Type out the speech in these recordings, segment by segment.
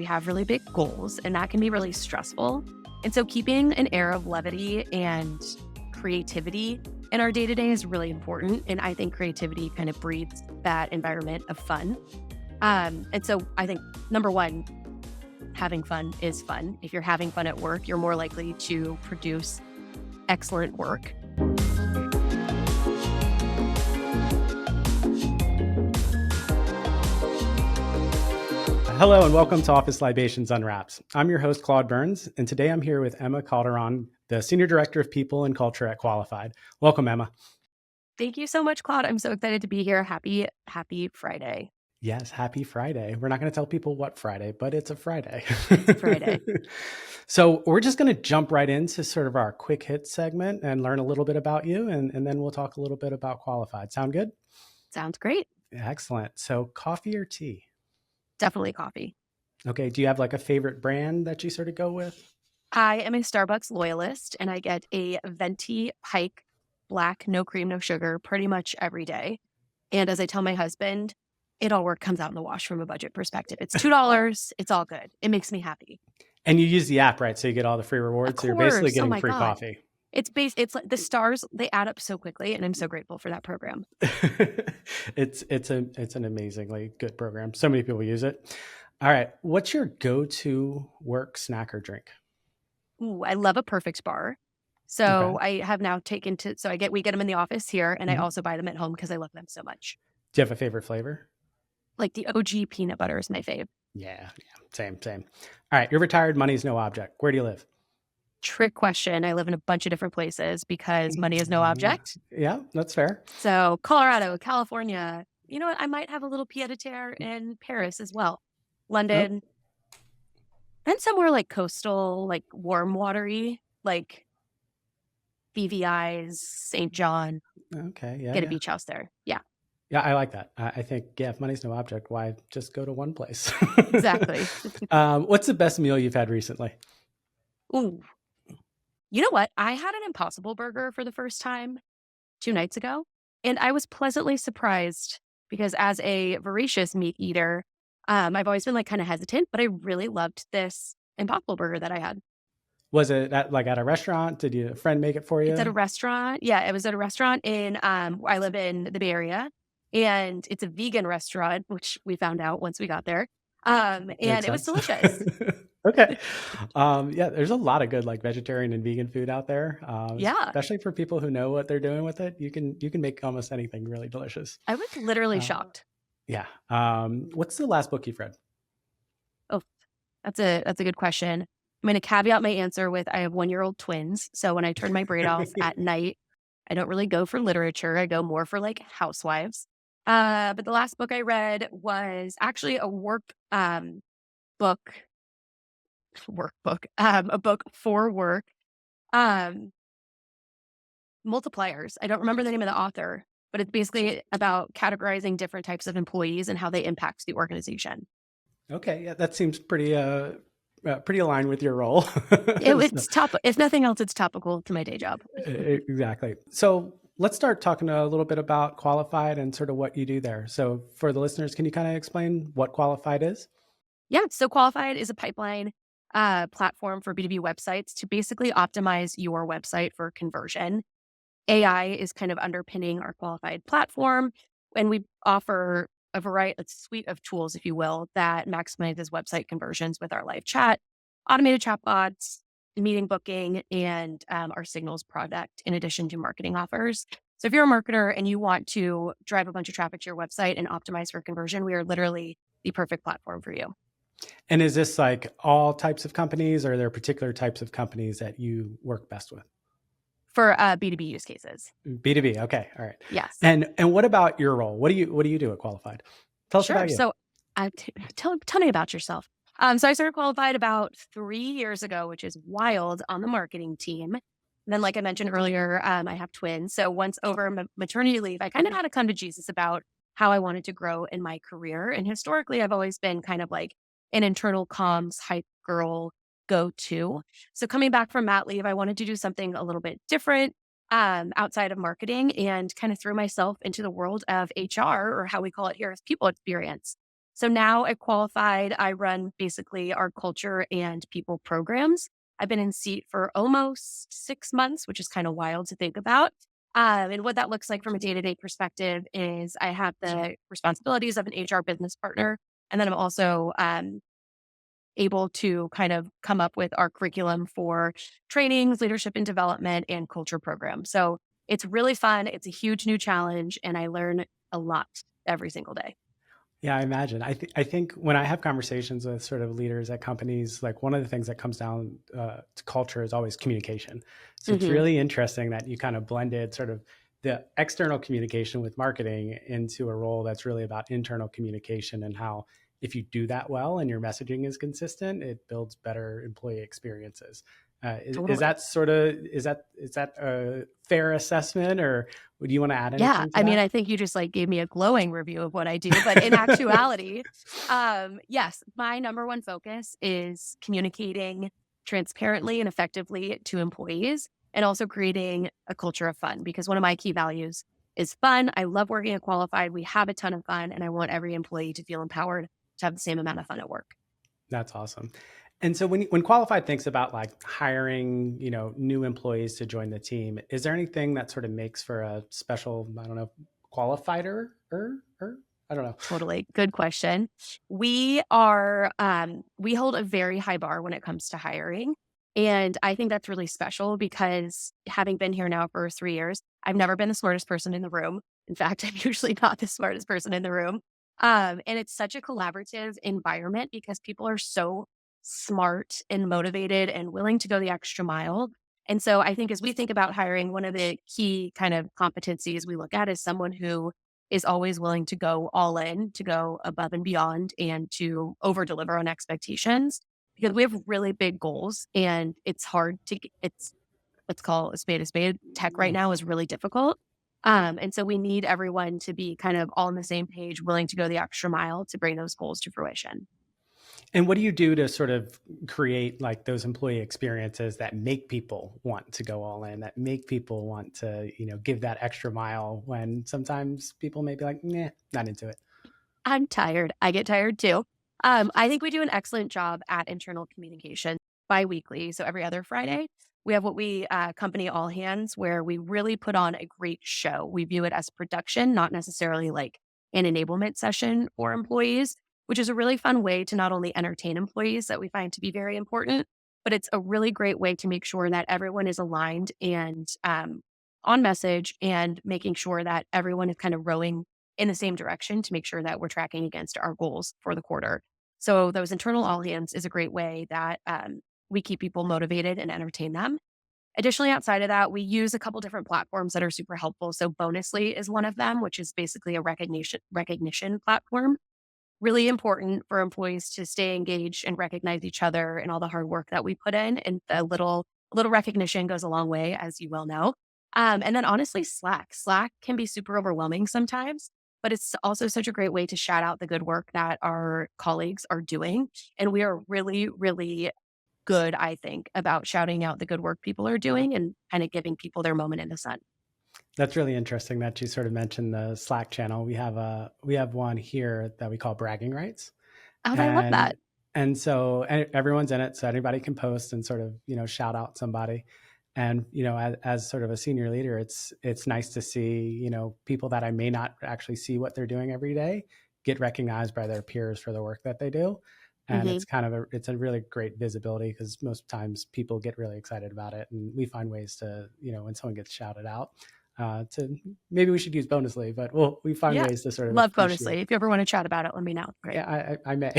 we have really big goals, and that can be really stressful. And so keeping an air of levity and creativity in our day-to-day is really important. And I think creativity kind of breeds that environment of fun. And so I think number one, having fun is fun. If you're having fun at work, you're more likely to produce excellent work. Hello and welcome to Office Libations Unwrapped. I'm your host, Claude Burns, and today I'm here with Emma Calderon, the Senior Director of People and Culture at Qualified. Welcome, Emma. Thank you so much, Claude. I'm so excited to be here. Happy Friday. Yes, happy Friday. We're not going to tell people what Friday, but it's a Friday. It's Friday. So we're just going to jump right into sort of our quick hit segment and learn a little bit about you, and then we'll talk a little bit about Qualified. Sound good? Sounds great. Excellent. So coffee or tea? Definitely coffee. Okay. Do you have like a favorite brand that you sort of go with? I am a Starbucks loyalist, and I get a venti pike black, no cream, no sugar, pretty much every day. And as I tell my husband, it all comes out in the wash from a budget perspective. It's $2. It's all good. It makes me happy. And you use the app, right? So you get all the free rewards. Of So you're basically course. getting my free God. coffee. It's like the stars, they add up so quickly, and I'm so grateful for that program. It's an amazingly good program. So many people use it. All right. What's your go-to work snack or drink? Ooh, I love a Perfect bar. So Okay. I have now we get them in the office here, and I Mhm. also buy them at home because I love them so much. Do you have a favorite flavor? Like the OG peanut butter is my fave. Yeah. Same. All right. You're retired. Money's no object. Where do you live? Trick question. I live in a bunch of different places because money is no object. Yeah, that's fair. So Colorado, California, you know what? I might have a little pied-à-terre in Paris as well. Oh, London, and somewhere like coastal, like warm watery, like BVI's, St. John. okay. Yeah. Get a Yeah. beach house there. Yeah, Yeah. I like that. I think, yeah, if money's no object, why just go to one place? exactly. What's the best meal you've had recently? Ooh, you know what? I had an Impossible Burger for the first time 2 nights ago, and I was pleasantly surprised because as a voracious meat eater, I've always been like kind of hesitant, but I really loved this Impossible Burger that I had. Was it at a restaurant? Did a friend make it for It's at a you? restaurant. Yeah, it was at a restaurant in I live in the Bay Area, and it's a vegan restaurant, which we found out once we got there. And Makes it was sense. delicious. Okay. Yeah, there's a lot of good like vegetarian and vegan food out there, Yeah, especially for people who know what they're doing with it. You can make almost anything really delicious. I was literally Uh, shocked. yeah. What's the last book you've read? Oh, that's a good question. I'm going to caveat my answer with I have 1-year-old twins, so when I turn my brain off at night, I don't really go for literature. I go more for like housewives. But the last book I read was actually a book, workbook, a book for work. Um, Multipliers. I don't remember the name of the author, but it's basically about categorizing different types of employees and how they impact the organization. Okay, yeah, that seems pretty aligned with your role. So, It's top. If nothing else, it's topical to my day job. exactly. So let's start talking a little bit about Qualified and sort of what you do there. So for the listeners, can you kind of explain what Qualified is? Yeah. So Qualified is a pipeline platform for B2B websites to basically optimize your website for conversion. AI is kind of underpinning our Qualified platform, and we offer a suite of tools, if you will, that maximizes website conversions with our live chat, automated chatbots, meeting booking, and our signals product, in addition to marketing offers. So if you're a marketer and you want to drive a bunch of traffic to your website and optimize for conversion, we are literally the perfect platform for you. And is this like all types of companies, or are there particular types of companies that you work best with? For B2B use cases. B2B. Okay. All right. Yes. And what about your role? What do you do at Qualified? Tell us Sure. about you. So tell me about yourself. So I started Qualified about 3 years ago, which is wild, on the marketing team. And then, like I mentioned earlier, I have twins. So once over maternity leave, I kind of had to come to Jesus about how I wanted to grow in my career. And historically, I've always been kind of like an internal comms hype girl go-to. So coming back from mat leave, I wanted to do something a little bit different outside of marketing, and kind of threw myself into the world of HR, or how we call it here as people experience. So now at Qualified, I run basically our culture and people programs. I've been in seat for almost 6 months, which is kind of wild to think about. And what that looks like from a day to day perspective is I have the responsibilities of an HR business partner. And then I'm also able to kind of come up with our curriculum for trainings, leadership and development, and culture programs. So it's really fun. It's a huge new challenge, and I learn a lot every single day. Yeah, I imagine. I think when I have conversations with sort of leaders at companies, like one of the things that comes down to culture is always communication. So it's Hmm. really interesting that you kind of blended sort of the external communication with marketing into a role that's really about internal communication, and how if you do that well and your messaging is consistent, it builds better employee experiences. Is Totally. that sort of is that a fair assessment, or would you want to add Yeah, anything to I mean, that? I think you just, like, gave me a glowing review of what I do, but in actuality, yes, my number one focus is communicating transparently and effectively to employees, and also creating a culture of fun, because one of my key values is fun. I love working at Qualified, we have a ton of fun, and I want every employee to feel empowered to have the same amount of fun at work. That's awesome. And so when Qualified thinks about like hiring, new employees to join the team, is there anything that sort of makes for a special, I don't know, qualifier or I don't know. Totally. Good question. We hold a very high bar when it comes to hiring. And I think that's really special because having been here now for 3 years, I've never been the smartest person in the room. In fact, I'm usually not the smartest person in the room. And it's such a collaborative environment because people are so smart and motivated and willing to go the extra mile. And so I think as we think about hiring, one of the key kind of competencies we look at is someone who is always willing to go all in, to go above and beyond, and to over deliver on expectations because we have really big goals and it's hard to get, it's, let's call a spade a spade. Tech right now is really difficult. And so we need everyone to be kind of all on the same page, willing to go the extra mile to bring those goals to fruition. And what do you do to sort of create like those employee experiences that make people want to go all in, that make people want to, give that extra mile when sometimes people may be like, nah, not into it. I'm tired. I get tired too. I think we do an excellent job at internal communication biweekly. So every other Friday, we have what we company all hands, where we really put on a great show. We view it as production, not necessarily like an enablement session for employees, which is a really fun way to not only entertain employees that we find to be very important, but it's a really great way to make sure that everyone is aligned and on message and making sure that everyone is kind of rowing in the same direction to make sure that we're tracking against our goals for the quarter. So those internal all hands is a great way that we keep people motivated and entertain them. Additionally, outside of that, we use a couple different platforms that are super helpful. So Bonusly is one of them, which is basically a recognition platform. Really important for employees to stay engaged and recognize each other and all the hard work that we put in. And a little recognition goes a long way, as you well know. And then honestly, Slack. Slack can be super overwhelming sometimes, but it's also such a great way to shout out the good work that our colleagues are doing. And we are really, really good, I think, about shouting out the good work people are doing and kind of giving people their moment in the sun. That's really interesting that you sort of mentioned the Slack channel. We have one here that we call bragging rights. Oh, I love and that. so everyone's in it, so anybody can post and sort of shout out somebody. And as sort of a senior leader, it's nice to see people that I may not actually see what they're doing every day get recognized by their peers for the work that they do. And Hmm. it's a really great visibility, because most times people get really excited about it, and we find ways to when someone gets shouted out, to maybe we should use Bonusly, but we find Yeah. ways to sort of Love appreciate. Bonusly. If you ever want to chat about it, let me know. Great. Yeah, I may.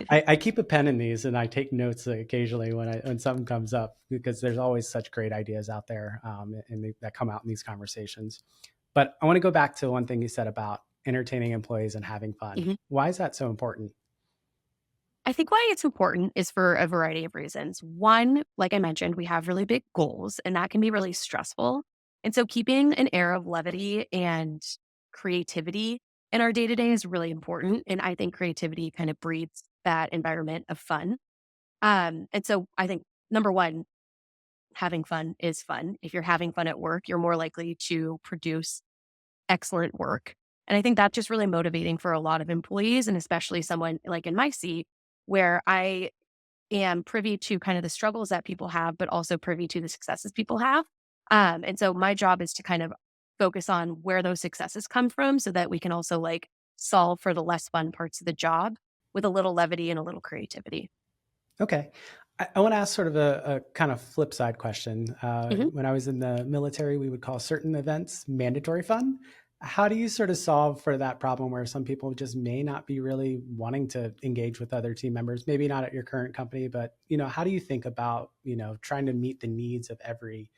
I keep a pen in these, and I take notes occasionally when something comes up, because there's always such great ideas out there, that come out in these conversations. But I want to go back to one thing you said about entertaining employees and having fun. Mhm. Why is that so important? I think why it's important is for a variety of reasons. One, like I mentioned, we have really big goals and that can be really stressful. And so keeping an air of levity and creativity in our day to day is really important. And I think creativity kind of breeds that environment of fun. And so I think number one, having fun is fun. If you're having fun at work, you're more likely to produce excellent work. And I think that's just really motivating for a lot of employees, and especially someone like in my seat where I am privy to kind of the struggles that people have, but also privy to the successes people have. And so my job is to kind of focus on where those successes come from so that we can also like solve for the less fun parts of the job with a little levity and a little creativity. Okay. I want to ask sort of a kind of flip side question. Mhm. When I was in the military, we would call certain events mandatory fun. How do you sort of solve for that problem where some people just may not be really wanting to engage with other team members? Maybe not at your current company, but how do you think about trying to meet the needs of every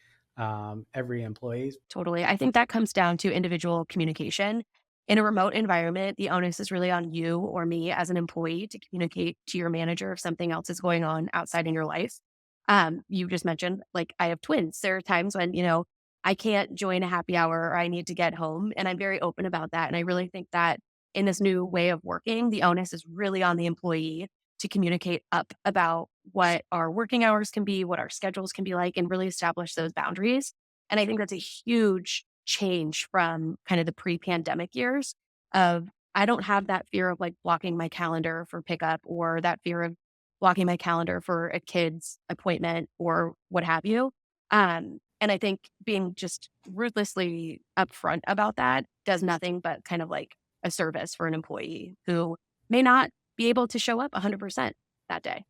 employee? Totally. I think that comes down to individual communication. In a remote environment, the onus is really on you or me as an employee to communicate to your manager if something else is going on outside in your life. You just mentioned, like, I have twins. There are times when, I can't join a happy hour or I need to get home. And I'm very open about that. And I really think that in this new way of working, the onus is really on the employee to communicate up about what our working hours can be, what our schedules can be like, and really establish those boundaries. And I think that's a huge change from kind of the pre-pandemic years of I don't have that fear of like blocking my calendar for pickup or that fear of blocking my calendar for a kid's appointment or what have you. And I think being just ruthlessly upfront about that does nothing but kind of like a service for an employee who may not be able to show up 100% that day.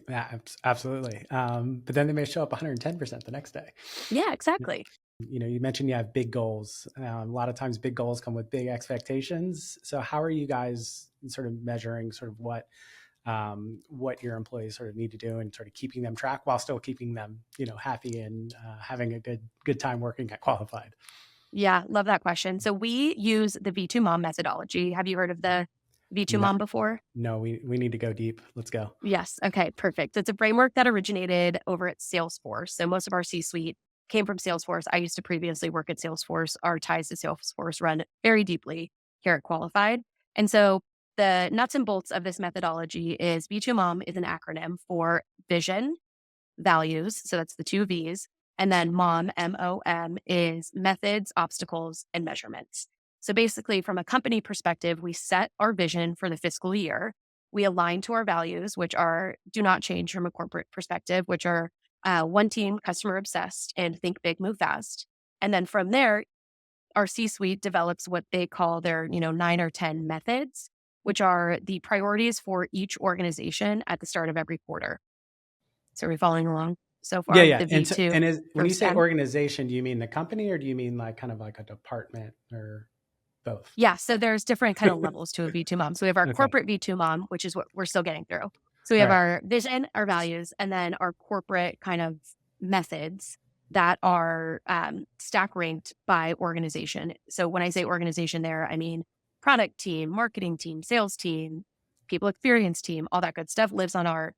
Yeah, absolutely. But then they may show up 110% the next day. Yeah, exactly. You mentioned you have big goals. A lot of times big goals come with big expectations. So how are you guys sort of measuring sort of what your employees sort of need to do and sort of keeping them track while still keeping them, happy and having a good time working at Qualified? Yeah, love that question. So we use the V2 Mom methodology. Have you heard of the V2 No, Mom before? no, we need to go deep. Let's go. Yes. Okay, perfect. It's a framework that originated over at Salesforce. So most of our C suite came from Salesforce. I used to previously work at Salesforce. Our ties to Salesforce run very deeply here at Qualified. And so the nuts and bolts of this methodology is V2 Mom is an acronym for vision, values. So that's the two V's. And then MOM, MOM, is methods, obstacles, and measurements. So basically, from a company perspective, we set our vision for the fiscal year. We align to our values, which are do not change from a corporate perspective, which are one team, customer obsessed, and think big, move fast. And then from there, our C suite develops what they call their, 9 or 10 methods, which are the priorities for each organization at the start of every quarter. So are we following along so Yeah, far? yeah. The And so, V2 and is when you first say 10? organization, do you mean the company or do you mean like kind of like a department or both? Yeah, so there's different kind of levels to a V2 mom. So we have our Okay. corporate V2 mom, which is what we're still getting through. So we All have right. our vision, our values, and then our corporate kind of methods that are stack ranked by organization. So when I say organization there, I mean product team, marketing team, sales team, people experience team, all that good stuff lives on our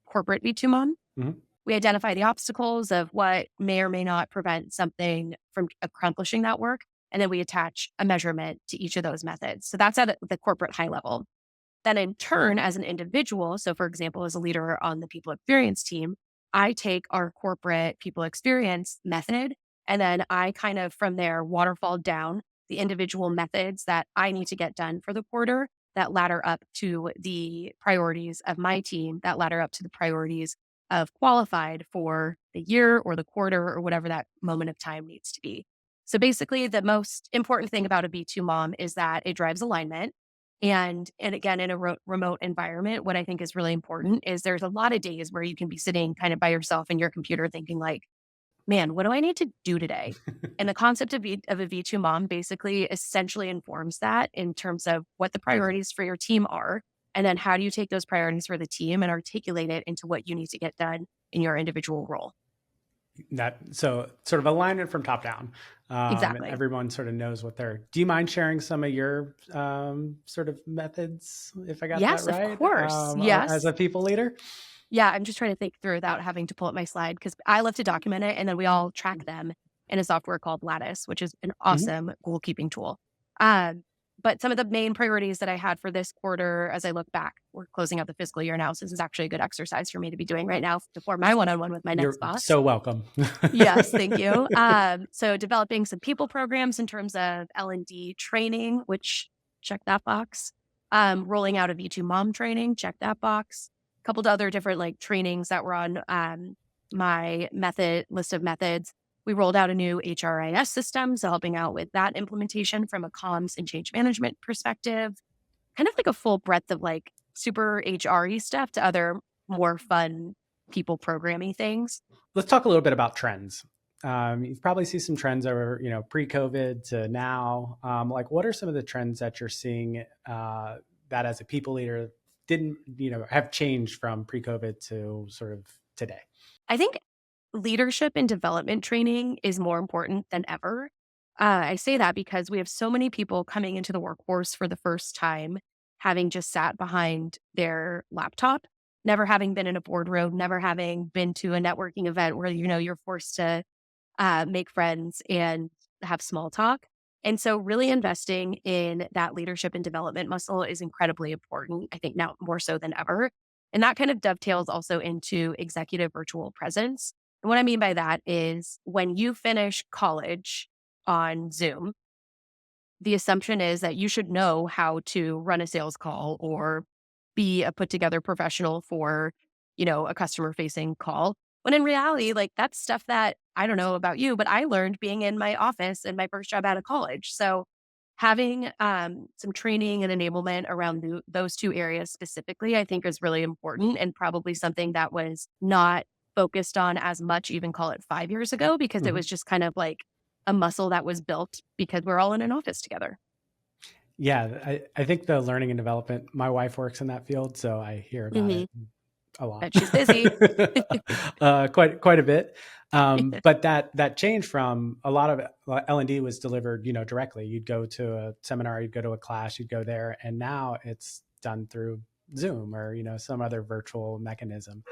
corporate V2 mom. Mhm. We identify the obstacles of what may or may not prevent something from accomplishing that work. And then we attach a measurement to each of those methods. So that's at the corporate high level. Then, in turn, as an individual, so for example, as a leader on the people experience team, I take our corporate people experience method and then I kind of from there waterfall down the individual methods that I need to get done for the quarter that ladder up to the priorities of my team, that ladder up to the priorities of qualified for the year or the quarter or whatever that moment of time needs to be. So basically, the most important thing about a B2 mom is that it drives alignment. And again, in a remote environment, what I think is really important is there's a lot of days where you can be sitting kind of by yourself in your computer thinking like, man, what do I need to do today? And the concept of a V2 mom basically essentially informs that in terms of what the priorities for your team are. And then how do you take those priorities for the team and articulate it into what you need to get done in your individual role? That so sort of alignment from top down, and Exactly. everyone sort of knows what they're. Do you mind sharing some of your sort of methods, if I got that Yes, of right, course. as a Yes. people leader? Yeah, I'm just trying to think through without having to pull up my slide because I love to document it and then we all track them in a software called Lattice, which is an Mhm. awesome goal keeping tool. Um, But some of the main priorities that I had for this quarter as I look back, we're closing out the fiscal year now. So this is actually a good exercise for me to be doing right now before my one-on-one with my You're next boss. so welcome. Yes, thank you. So developing some people programs in terms of L&D training, which check that box. Rolling out a V2 mom training, check that box. A couple of other different like trainings that were on my method list of methods. We rolled out a new HRIS system, so helping out with that implementation from a comms and change management perspective. Kind of like a full breadth of like super HRE stuff to other more fun people programming things. Let's talk a little bit about trends. You've probably seen some trends over, pre-COVID to now. Like, what are some of the trends that you're seeing that as a people leader didn't, have changed from pre-COVID to sort of today? I think leadership and development training is more important than ever. I say that because we have so many people coming into the workforce for the first time, having just sat behind their laptop, never having been in a boardroom, never having been to a networking event where, you're forced to make friends and have small talk. And so, really investing in that leadership and development muscle is incredibly important, I think now more so than ever. And that kind of dovetails also into executive virtual presence. And what I mean by that is when you finish college on Zoom, the assumption is that you should know how to run a sales call or be a put together professional for, a customer facing call. When in reality, like that's stuff that I don't know about you, but I learned being in my office and my first job out of college. So having some training and enablement around those two areas specifically, I think is really important and probably something that was not focused on as much, even call it 5 years ago, because it Hmm. was just kind of like a muscle that was built because we're all in an office together. Yeah, I think the learning and development, my wife works in that field, so I hear about Hmm. it a lot. But she's busy. Quite a bit. But that changed from a lot of L&D was delivered, directly. You'd go to a seminar, you'd go to a class, you'd go there, and now it's done through Zoom or, some other virtual mechanism.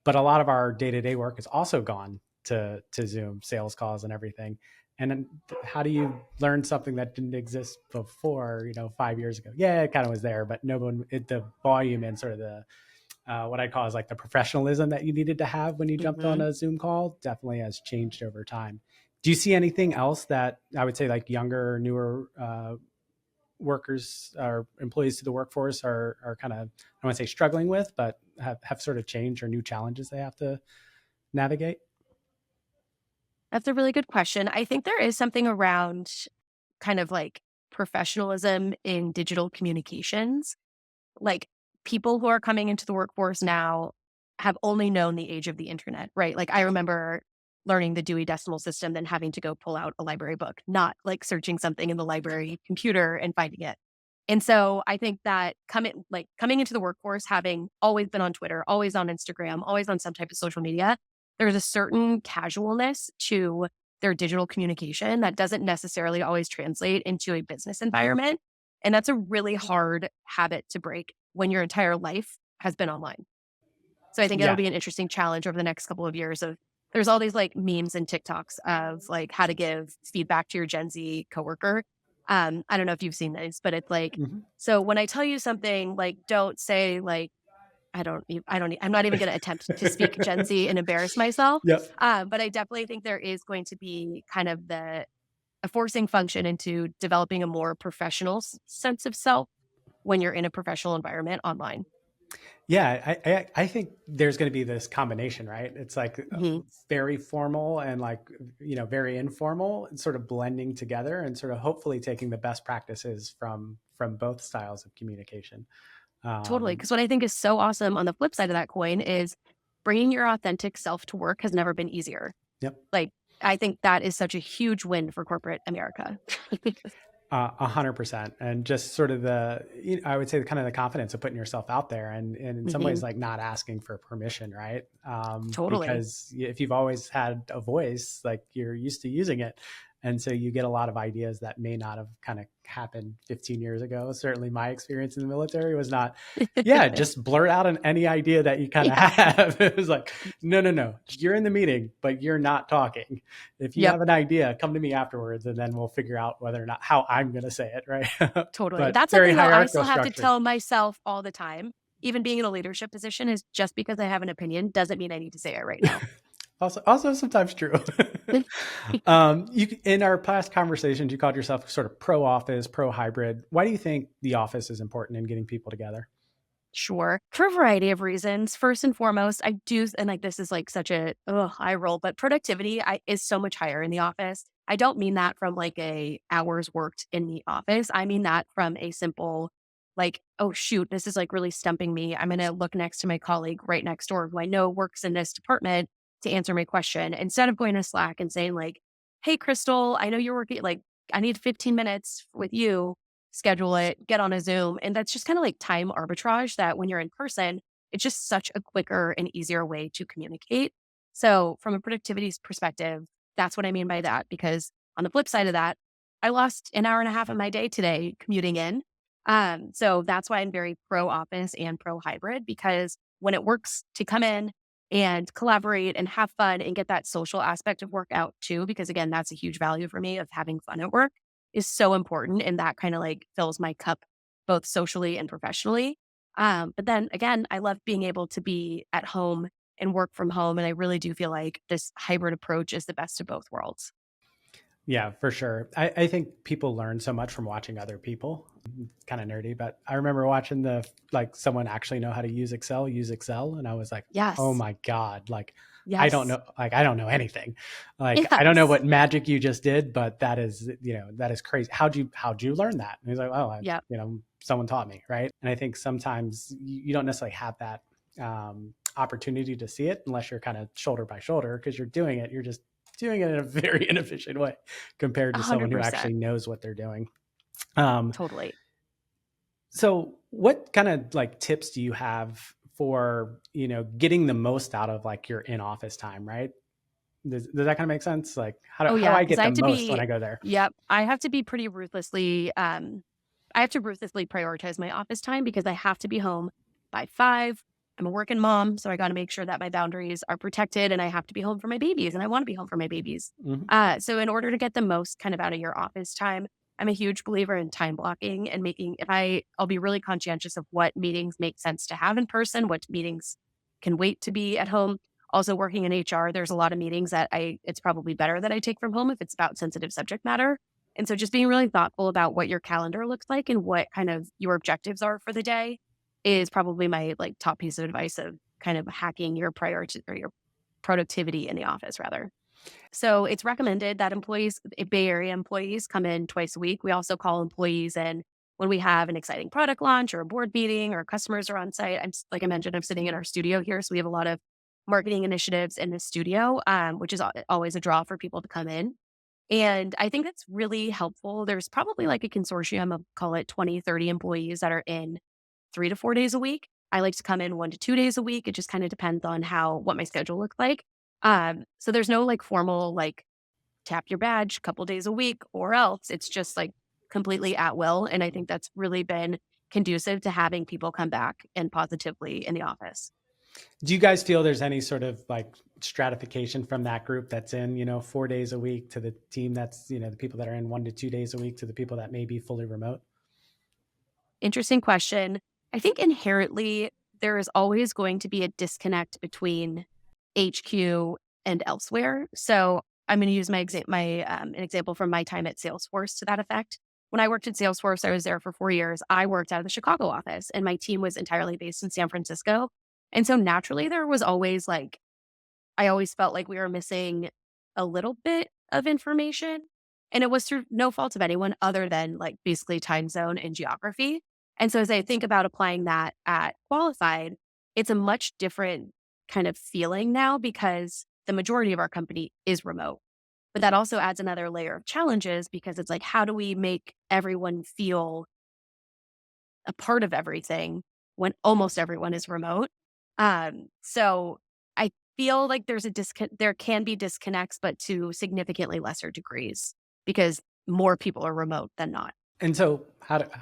But a lot of our day-to-day work has also gone to Zoom, sales calls and everything. And then how do you learn something that didn't exist before, 5 years ago? Yeah, it kind of was there, but no one, the volume and sort of the what I call is like the professionalism that you needed to have when you jumped on Hmm. a Zoom call definitely has changed over time. Do you see anything else that I would say like younger, newer workers or employees to the workforce are kind of, I don't want to say struggling with, but have sort of changed or new challenges they have to navigate? That's a really good question. I think there is something around kind of like professionalism in digital communications. Like people who are coming into the workforce now have only known the age of the internet, right? Like I remember learning the Dewey Decimal System, then having to go pull out a library book, not like searching something in the library computer and finding it. And so I think that coming into the workforce, having always been on Twitter, always on Instagram, always on some type of social media, there's a certain casualness to their digital communication that doesn't necessarily always translate into a business environment. And that's a really hard habit to break when your entire life has been online. So I think it'll Yeah. be an interesting challenge over the next couple of years of there's all these like memes and TikToks of like how to give feedback to your Gen Z coworker. I don't know if you've seen these, but it's like, Hmm. so when I tell you something, like don't say like, I'm not even going to attempt to speak Gen Z and embarrass myself. Yep. But I definitely think there is going to be kind of a forcing function into developing a more professional sense of self when you're in a professional environment online. Yeah, I think there's going to be this combination, right? It's like Mhm. very formal and like very informal, and sort of blending together, and sort of hopefully taking the best practices from both styles of communication. Totally. Um, Because what I think is so awesome on the flip side of that coin is bringing your authentic self to work has never been easier. yep. Like, I think that is such a huge win for corporate America. 100%, and just sort of I would say the kind of the confidence of putting yourself out there, and in some ways Hmm. like not asking for permission, right? Totally. Because if you've always had a voice, like you're used to using it, And so you get a lot of ideas that may not have kind of happened 15 years ago. Certainly my experience in the military was not, yeah, just blurt out any idea that you kind of Yeah. have. It was like, no, no, no, you're in the meeting, but you're not talking. If you Yep. have an idea, come to me afterwards, and then we'll figure out whether or not how I'm going to say it, right? Totally. But That's very something though I hierarchical still have to structure. tell myself all the time. Even being in a leadership position is just because I have an opinion doesn't mean I need to say it right now. Also sometimes true. In our past conversations, you called yourself sort of pro office, pro hybrid. Why do you think the office is important in getting people together? Sure. For a variety of reasons. First and foremost, I do, and like this is like such a high roll, but productivity is so much higher in the office. I don't mean that from like a hours worked in the office. I mean that from a simple, like, oh shoot, this is like really stumping me. I'm going to look next to my colleague right next door who I know works in this department to answer my question instead of going to Slack and saying like, hey, Crystal, I know you're working, like, I need 15 minutes with you, schedule it, get on a Zoom. And that's just kind of like time arbitrage that when you're in person, it's just such a quicker and easier way to communicate. So, from a productivity perspective, that's what I mean by that. Because on the flip side of that, I lost an hour and a half of my day today commuting in. So that's why I'm very pro office and pro hybrid because when it works to come in and collaborate and have fun and get that social aspect of work out too, because again, that's a huge value for me of having fun at work is so important. And that kind of like fills my cup both socially and professionally. But then again, I love being able to be at home and work from home. And I really do feel like this hybrid approach is the best of both worlds. Yeah, for sure. I think people learn so much from watching other people. Kind of nerdy, but I remember watching someone actually know how to use Excel, and I was like, oh Yes. my God, Yes. I don't know anything. I don't know Yes. what magic you just did, but that is crazy. How'd you learn that? And he's like, oh, Yep. someone taught me, right? And I think sometimes you don't necessarily have that opportunity to see it unless you're kind of shoulder by shoulder because you're just doing it in a very inefficient way compared to someone who 100%. actually knows what they're doing. Um, Totally. so what kind of tips do you have for, getting the most out of your in office time, right? Does that kind of make sense? Oh, how do yeah, I because get I the have to most when be I go there? yep, I have to be pretty ruthlessly, I have to ruthlessly prioritize my office time because I have to be home by 5. I'm a working mom, so I gotta make sure that my boundaries are protected, and I have to be home for my babies, and I wanna be home for my babies. Mhm. So in order to get the most kind of out of your office time, I'm a huge believer in time blocking and making if I'll be really conscientious of what meetings make sense to have in person, what meetings can wait to be at home. Also working in HR, there's a lot of meetings that it's probably better that I take from home if it's about sensitive subject matter. And so just being really thoughtful about what your calendar looks like and what kind of your objectives are for the day is probably my like top piece of advice of kind of hacking your priority or your productivity in the office rather. So it's recommended that Bay Area employees come in twice a week. We also call employees in when we have an exciting product launch or a board meeting or customers are on site. Like I mentioned, I'm sitting in our studio here. So we have a lot of marketing initiatives in the studio, which is always a draw for people to come in. And I think that's really helpful. There's probably like a consortium of call it 20, 30 employees that are in 3 to 4 days a week. I like to come in 1 to 2 days a week. It just kind of depends on what my schedule looks like. So there's no like formal like tap your badge couple days a week or else it's just like completely at will. And I think that's really been conducive to having people come back and positively in the office. Do you guys feel there's any sort of stratification from that group that's in, 4 days a week to the team that's, the people that are in 1 to 2 days a week to the people that may be fully remote? Interesting question. I think inherently there is always going to be a disconnect between HQ and elsewhere. So I'm going to use an example from my time at Salesforce to that effect. When I worked at Salesforce, I was there for 4 years. I worked out of the Chicago office, and my team was entirely based in San Francisco. And so naturally, there was always like I always felt like we were missing a little bit of information. And it was through no fault of anyone other than like basically time zone and geography. And so as I think about applying that at qualified, it's a much different kind of feeling now because the majority of our company is remote. But that also adds another layer of challenges because it's like, how do we make everyone feel a part of everything when almost everyone is remote? So I feel like there can be disconnects, but to significantly lesser degrees. because more people are remote than not. And so how do How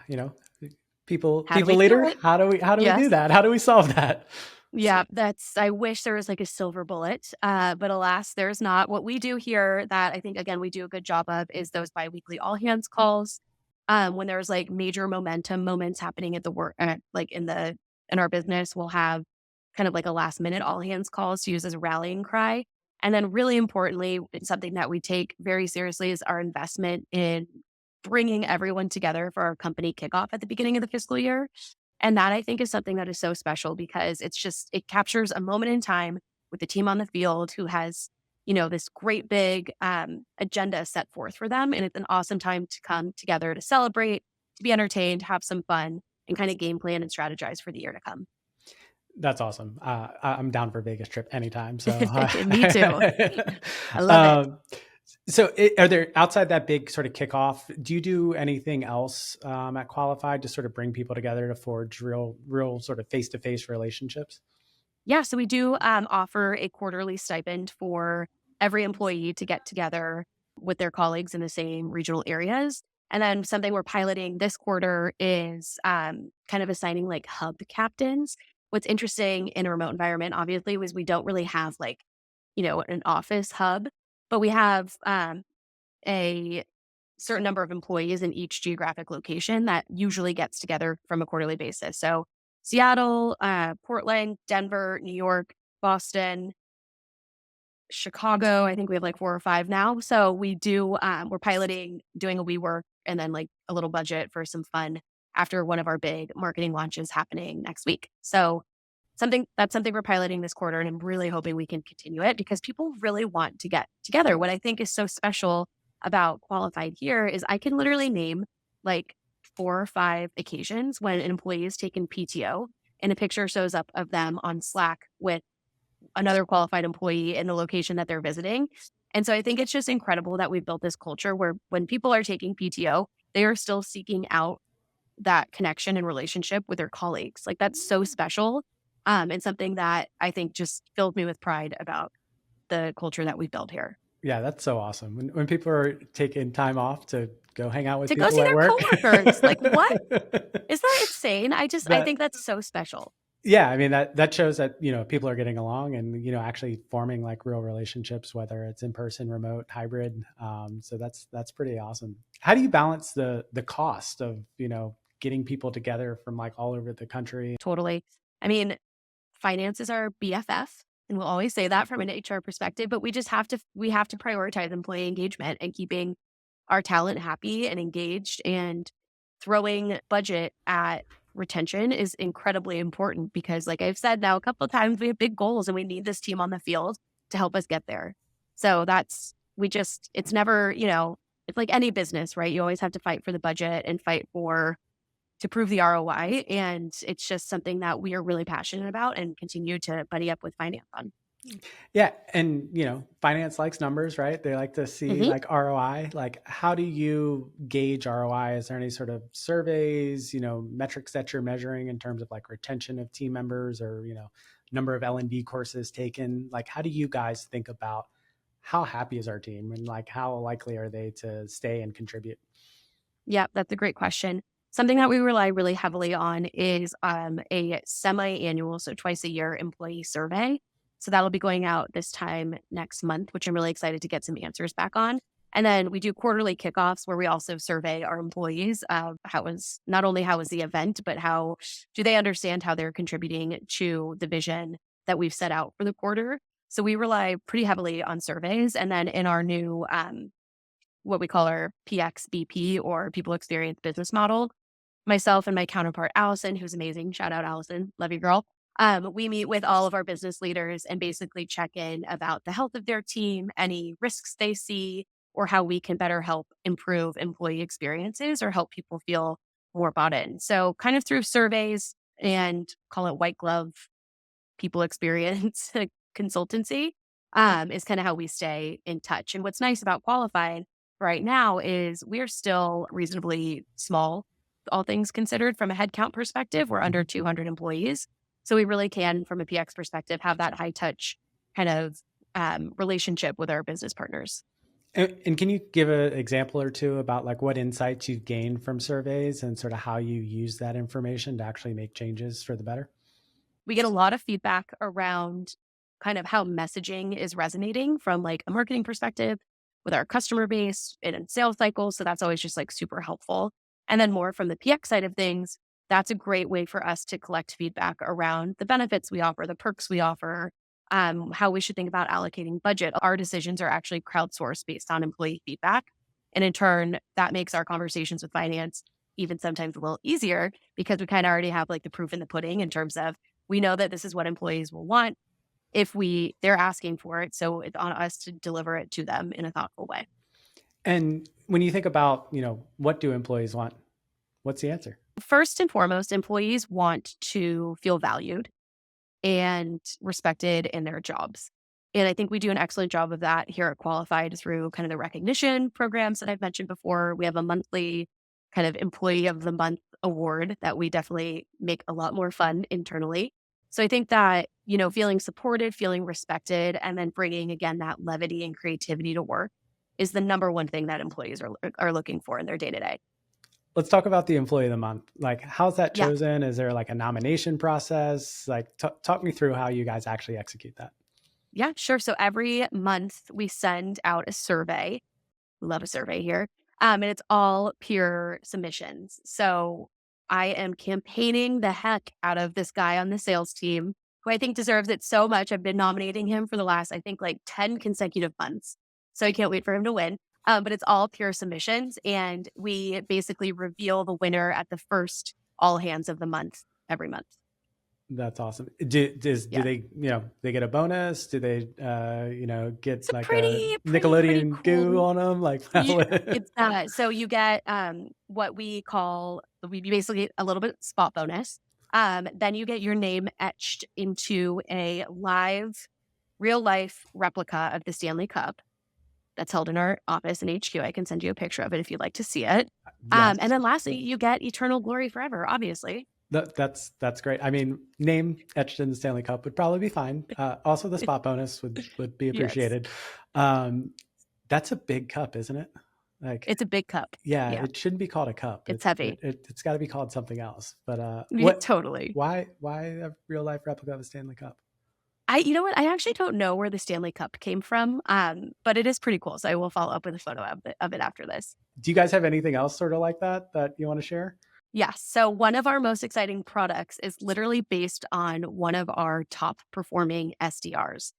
do people we do leader, it? how do we Yes. do that? How do we solve that? Yeah, that's I wish there was like a silver bullet, but alas, there's not. What we do here that I think again we do a good job of is those biweekly all hands calls. When there's like major momentum moments happening at the work, like in our business, we'll have kind of like a last minute all hands calls to use as a rallying cry. And then, really importantly, it's something that we take very seriously is our investment in bringing everyone together for our company kickoff at the beginning of the fiscal year. And that I think is something that is so special because it captures a moment in time with the team on the field who has, this great big agenda set forth for them. And it's an awesome time to come together to celebrate, to be entertained, have some fun, and kind of game plan and strategize for the year to come. That's awesome. I'm down for Vegas trip anytime. So, Me too. I love it. um, are there outside that big sort of kickoff? Do you do anything else at Qualified to sort of bring people together to forge real sort of face to face relationships? Yeah, so we do offer a quarterly stipend for every employee to get together with their colleagues in the same regional areas. And then something we're piloting this quarter is kind of assigning like hub captains. What's interesting in a remote environment, obviously, was we don't really have like, an office hub, but we have a certain number of employees in each geographic location that usually gets together from a quarterly basis. So Seattle, Portland, Denver, New York, Boston, Chicago. I think we have like 4 or 5 now. So we're piloting doing a WeWork and then like a little budget for some fun after one of our big marketing launches happening next week. So something we're piloting this quarter, and I'm really hoping we can continue it because people really want to get together. What I think is so special about Qualified here is I can literally name like 4 or 5 occasions when an employee is taken PTO and a picture shows up of them on Slack with another qualified employee in the location that they're visiting. And so I think it's just incredible that we've built this culture where when people are taking PTO, they are still seeking out that connection and relationship with their colleagues. Like that's so special. And something that I think just filled me with pride about the culture that we've built here. Yeah, that's so awesome. When people are taking time off to go hang out with To go people see at their work. coworkers. Like what? Is that insane? I that think that's so special. Yeah, I mean that shows that people are getting along and actually forming like real relationships, whether it's in person, remote, hybrid. So that's pretty awesome. How do you balance the cost of getting people together from like all over the country? Totally. I mean, finances are BFF, and we'll always say that from an HR perspective, but we have to prioritize employee engagement and keeping our talent happy and engaged, and throwing budget at retention is incredibly important because like I've said now a couple of times, we have big goals and we need this team on the field to help us get there. So it's never, it's like any business, right? You always have to fight for the budget and fight to prove the ROI. And it's just something that we are really passionate about and continue to buddy up with finance on. Yeah, and finance likes numbers, right? They like to see Mhm. like ROI. Like, how do you gauge ROI? Is there any sort of surveys, metrics that you're measuring in terms of like retention of team members or number of L&D courses taken? Like, how do you guys think about how happy is our team and like how likely are they to stay and contribute? Yeah, that's a great question. Something that we rely really heavily on is a semi-annual, so twice a year employee survey. So that'll be going out this time next month, which I'm really excited to get some answers back on. And then we do quarterly kickoffs where we also survey our employees of not only how was the event, but how do they understand how they're contributing to the vision that we've set out for the quarter. So we rely pretty heavily on surveys. And then in our new what we call our PXBP or people experience business model. Myself and my counterpart, Allison, who's amazing. Shout out, Allison. Love you, girl. We meet with all of our business leaders and basically check in about the health of their team, any risks they see, or how we can better help improve employee experiences or help people feel more bought in. So, kind of through surveys and call it white glove people experience consultancy is kind of how we stay in touch. And what's nice about Qualified right now is we're still reasonably small, all things considered, from a headcount perspective. We're under 200 employees. So we really can, from a PX perspective, have that high touch kind of relationship with our business partners. And can you give an example or two about like what insights you've gained from surveys and sort of how you use that information to actually make changes for the better? We get a lot of feedback around kind of how messaging is resonating from like a marketing perspective with our customer base and in sales cycles. So that's always just like super helpful. And then more from the PX side of things, that's a great way for us to collect feedback around the benefits we offer, the perks we offer, how we should think about allocating budget. Our decisions are actually crowdsourced based on employee feedback. And in turn, that makes our conversations with finance even sometimes a little easier because we kind of already have like the proof in the pudding in terms of we know that this is what employees will want if they're asking for it, so it's on us to deliver it to them in a thoughtful way. And when you think about, what do employees want? What's the answer? First and foremost, employees want to feel valued and respected in their jobs. And I think we do an excellent job of that here at Qualified through kind of the recognition programs that I've mentioned before. We have a monthly kind of employee of the month award that we definitely make a lot more fun internally. So I think that, feeling supported, feeling respected, and then bringing again that levity and creativity to work is the number one thing that employees are looking for in their day to day. Let's talk about the employee of the month. Like, how's that Yeah. chosen? Is there like a nomination process? Like, talk me through how you guys actually execute that. Yeah, sure. So every month we send out a survey. We love a survey here. And it's all peer submissions. So I am campaigning the heck out of this guy on the sales team who I think deserves it so much. I've been nominating him for the last, I think, like 10 consecutive months. So I can't wait for him to win. But it's all peer submissions. And we basically reveal the winner at the first all hands of the month every month. That's awesome. Do Yeah. they, they get a bonus? Do they, It's get a like a pretty Nickelodeon goo cool. on them? Like, Yeah, it's so you get what we basically get a little bit spot bonus. Then you get your name etched into a real life replica of the Stanley Cup that's held in our office in HQ. I can send you a picture of it if you'd like to see it. And yes. then lastly, you get eternal glory forever, obviously. That's great. I mean, name etched in the Stanley Cup would probably be fine. Also, the spot bonus would be Yes. appreciated. Um, that's a big cup, isn't it? Like, It's a big cup. yeah, Yeah. it shouldn't be called a cup. It's heavy. It's got to be called something else. But what? Totally. Why a real life replica of a Stanley Cup? You know what? I actually don't know where the Stanley Cup came from, but it is pretty cool. So I will follow up with a photo of it after this. Do you guys have anything else sort of like that you want to share? Yes. So one of our most exciting products is literally based on one of our top performing SDRs.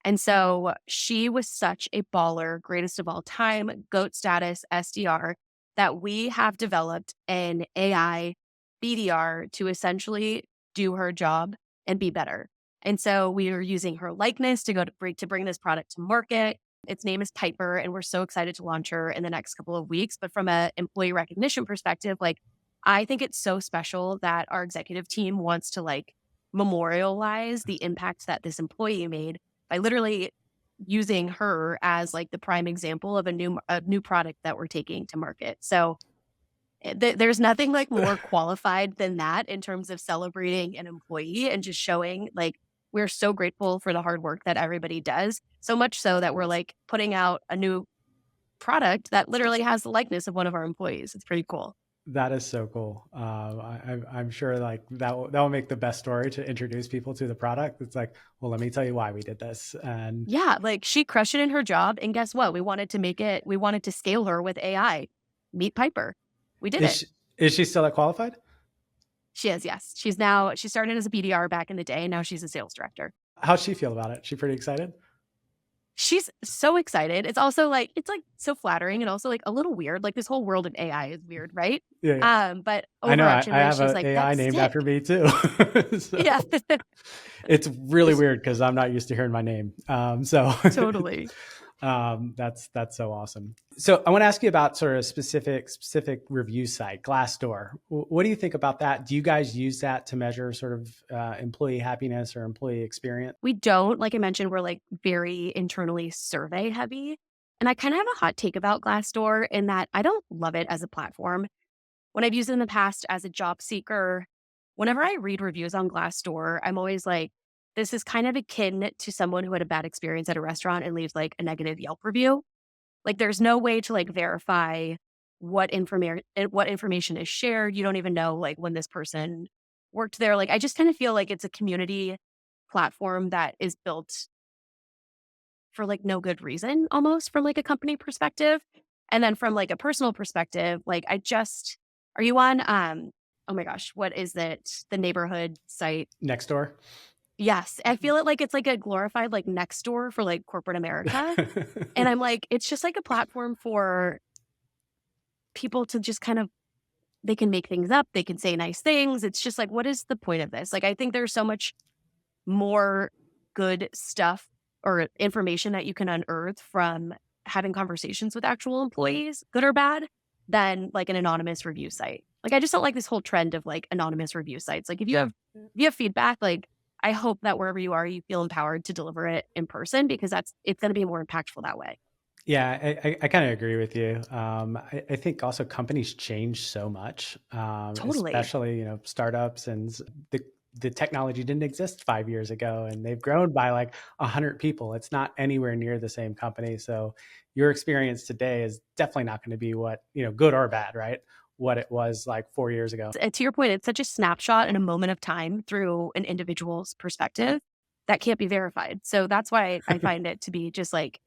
And so she was such a baller, greatest of all time, GOAT status SDR, that we have developed an AI BDR to essentially do her job and be better. And so we are using her likeness to bring this product to market. Its name is Piper, and we're so excited to launch her in the next couple of weeks. But from an employee recognition perspective, like I think it's so special that our executive team wants to like memorialize the impact that this employee made by literally using her as like the prime example of a new product that we're taking to market. So there's nothing like more qualified than that in terms of celebrating an employee and just showing like we're so grateful for the hard work that everybody does. So much so that we're like putting out a new product that literally has the likeness of one of our employees. It's pretty cool. That is so cool. I'm sure like that will make the best story to introduce people to the product. It's like, well, let me tell you why we did this. And Yeah, like she crushed it in her job. And guess what? We wanted to scale her with AI. Meet Piper. We did is it. she, is she still at qualified? She is, yes. She started as a BDR back in the day, and now she's a sales director. How's she feel about it? She pretty excited? She's so excited. It's like so flattering and also like a little weird. Like this whole world of AI is weird, right? Yeah, yeah. But I know. I overarchingly, have she's a like, AI that's named sick. after me too. Yeah. So it's really weird because I'm not used to hearing my name. So Totally. that's so awesome. So I want to ask you about sort of specific review site, Glassdoor. What do you think about that? Do you guys use that to measure sort of employee happiness or employee experience? We don't, like I mentioned, we're like very internally survey heavy. And I kind of have a hot take about Glassdoor in that I don't love it as a platform. When I've used it in the past as a job seeker, whenever I read reviews on Glassdoor, I'm always like, this is kind of akin to someone who had a bad experience at a restaurant and leaves like a negative Yelp review. Like, there's no way to, like, verify what information is shared. You don't even know, like, when this person worked there. Like, I just kinda feel like it's a community platform that is built for, like, no good reason almost from, like, a company perspective. And then from, like, a personal perspective, like, I just are you on, oh my gosh, what is it? The neighborhood site. Next door. Yes, I feel it like it's like a glorified, like, Nextdoor for, like, corporate America, and I'm like, it's just like a platform for people to just kind of they can make things up, they can say nice things. It's just like, what is the point of this? Like, I think there's so much more good stuff or information that you can unearth from having conversations with actual employees, good or bad, than like an anonymous review site. Like, I just don't like this whole trend of like anonymous review sites. Like, if you have feedback, like, I hope that wherever you are, you feel empowered to deliver it in person because it's going to be more impactful that way. Yeah, I kind of agree with you. I think also companies change so much, Totally. especially startups, and the technology didn't exist 5 years ago, and they've grown by like 100 people. It's not anywhere near the same company. So your experience today is definitely not going to be what good or bad, right? What it was like 4 years ago. To your point, it's such a snapshot in a moment of time through an individual's perspective that can't be verified. So that's why I find it to be just like,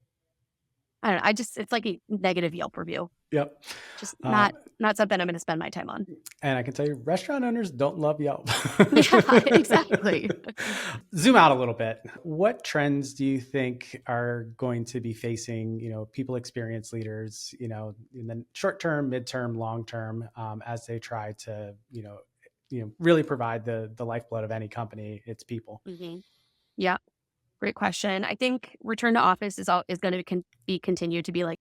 I don't know, it's like a negative Yelp review. Yep. Just Uh, not something I'm gonna spend my time on. and I can tell you, restaurant owners don't love Yelp. Yeah, exactly. Zoom out a little bit. What trends do you think are going to be facing, people experience leaders, in the short term, midterm, long term, as they try to, really provide the lifeblood of any company, its people? Mhm. Yeah, great question. I think return to office is gonna be continued to be, like,